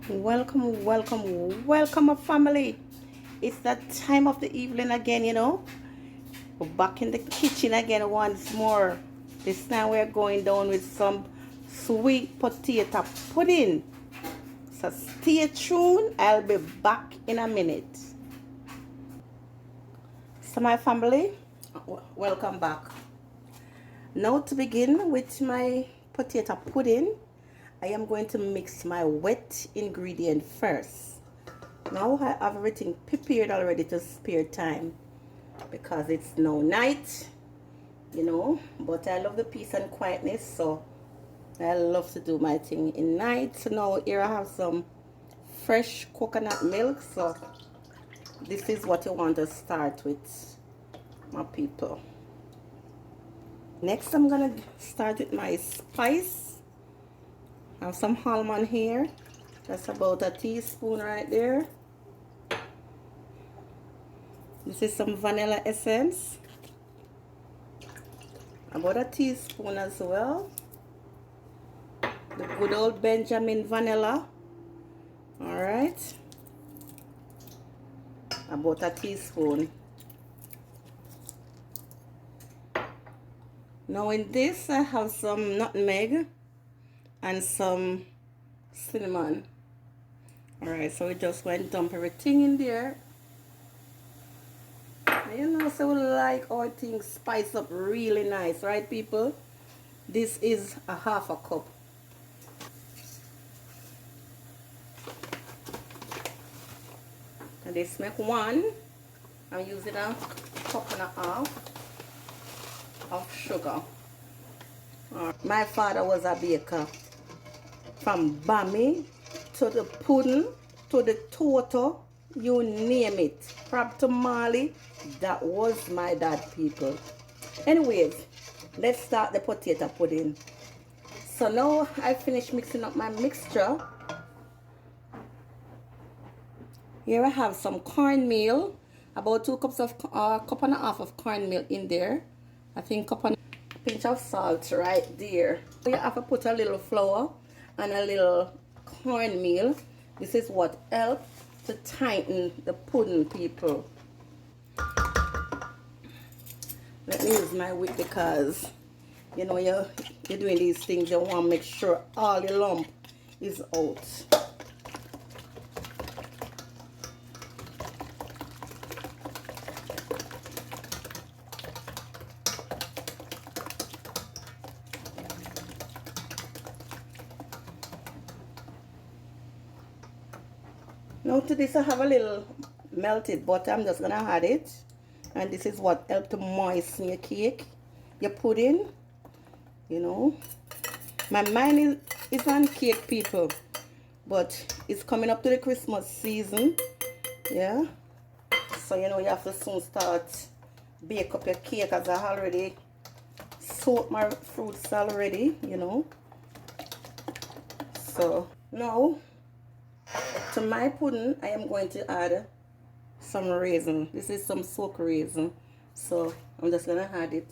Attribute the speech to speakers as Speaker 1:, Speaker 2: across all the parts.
Speaker 1: Welcome, my family. It's that time of the evening again. We're back in the kitchen again once more. This time we're going down with some sweet potato pudding. So stay tuned. I'll be back in a minute. So, my family, welcome back. Now, to begin with my potato pudding, I am going to mix my wet ingredient first. Now I have everything prepared already to spare time because it's now night, but I love the peace and quietness, so I love to do my thing in night. So now here I have some fresh coconut milk, so this is what you want to start with, my people. Next I'm gonna start with my spice. I have some almond here. That's about a teaspoon right there. This is some vanilla essence. About a teaspoon as well. The good old Benjamin vanilla. Alright. About a teaspoon. Now in this I have some nutmeg and some cinnamon. Alright, so we just going to dump everything in there. So we like our things spiced up really nice, right, people? This is a half a cup. And this make one. I'm using a cup and a half of sugar. My father was a baker. From bami to the pudding to the torta, you name it. From tamale, that was my dad, people. Anyways, let's start the potato pudding. So now I finished mixing up my mixture. Here I have some cornmeal, about 2 cups of cup and a half of cornmeal in there. I think a pinch of salt right there. You have to put a little flour and a little cornmeal. This is what helps to tighten the pudding, people. Let me use my whip because you're doing these things, you want to make sure all your lump is out. Now to this I have a little melted butter. I'm just gonna add it, and this is what helps to moisten your cake, your pudding. My mind is on cake, people, but it's coming up to the Christmas season, yeah. So you have to soon start bake up your cake, as I already soaked my fruits already. So now to my pudding, I am going to add some raisin. This is some soaked raisin. So I'm just going to add it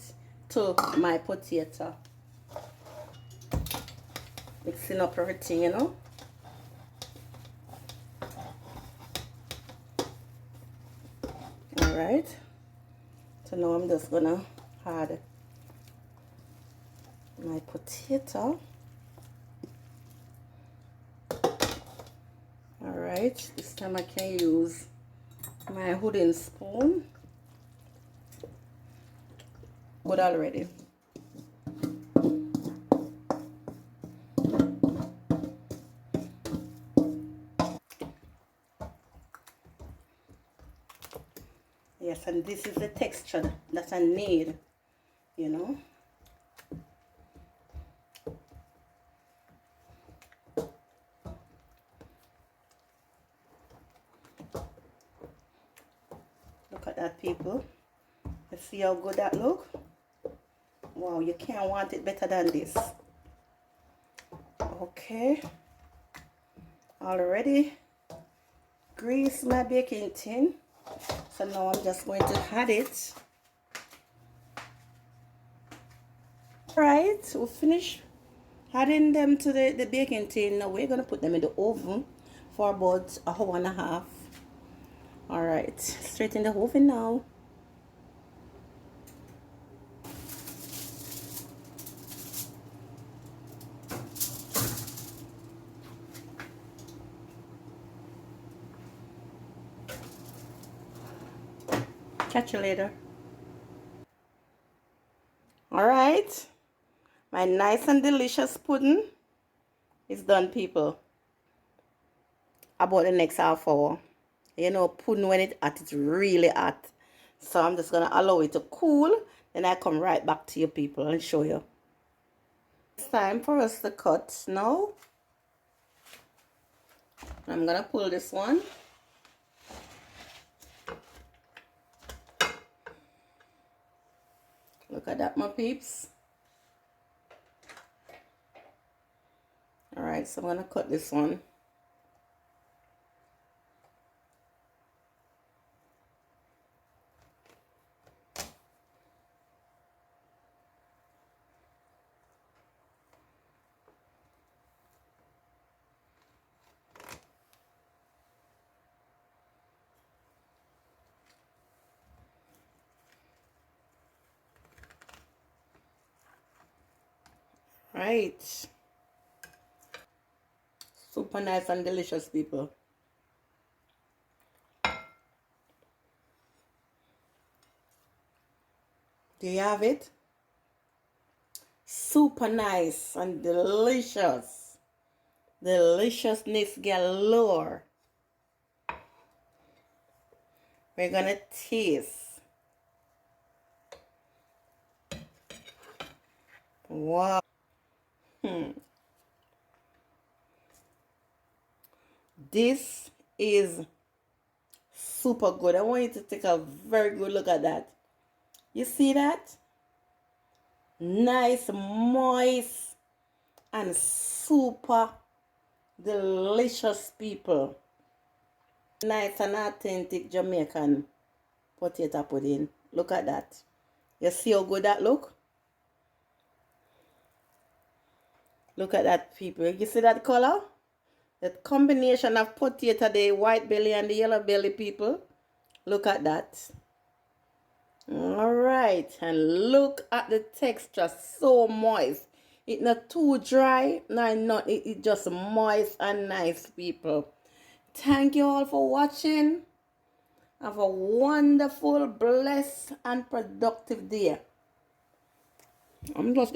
Speaker 1: to my potato. Mixing up everything, Alright. So now I'm just going to add my potato. Alright, this time I can use my wooden spoon. Good already. Yes, and this is the texture that I need, Look at that, people. Let's see how good that look. Wow, you can't want it better than this. Okay. Already grease my baking tin. So now I'm just going to add it. Alright, we finished adding them to the baking tin. Now we're going to put them in the oven for about an hour and a half. All right, straight in the oven now. Catch you later. All right, my nice and delicious pudding is done, people. About the next half hour. You know, pudding when it's hot, it's really hot. So I'm just gonna allow it to cool. Then I come right back to you people and show you. It's time for us to cut now. I'm gonna pull this one. Look at that, my peeps. All right, so I'm gonna cut this one. Right. Super nice and delicious, people. Do you have it? Super nice and delicious. Deliciousness galore. We're gonna taste. Wow. This is super good. I want you to take a very good look at that. You see that? Nice, moist, and super delicious, people. Nice and authentic Jamaican potato pudding. Look at that. You see how good that look? Look at that, people. You see that color? That combination of potato, the white belly and the yellow belly, people. Look at that. All right, and look at the texture, so moist. It's not too dry, no, not. It's just moist and nice, people. Thank you all for watching. Have a wonderful, blessed, and productive day. I'm just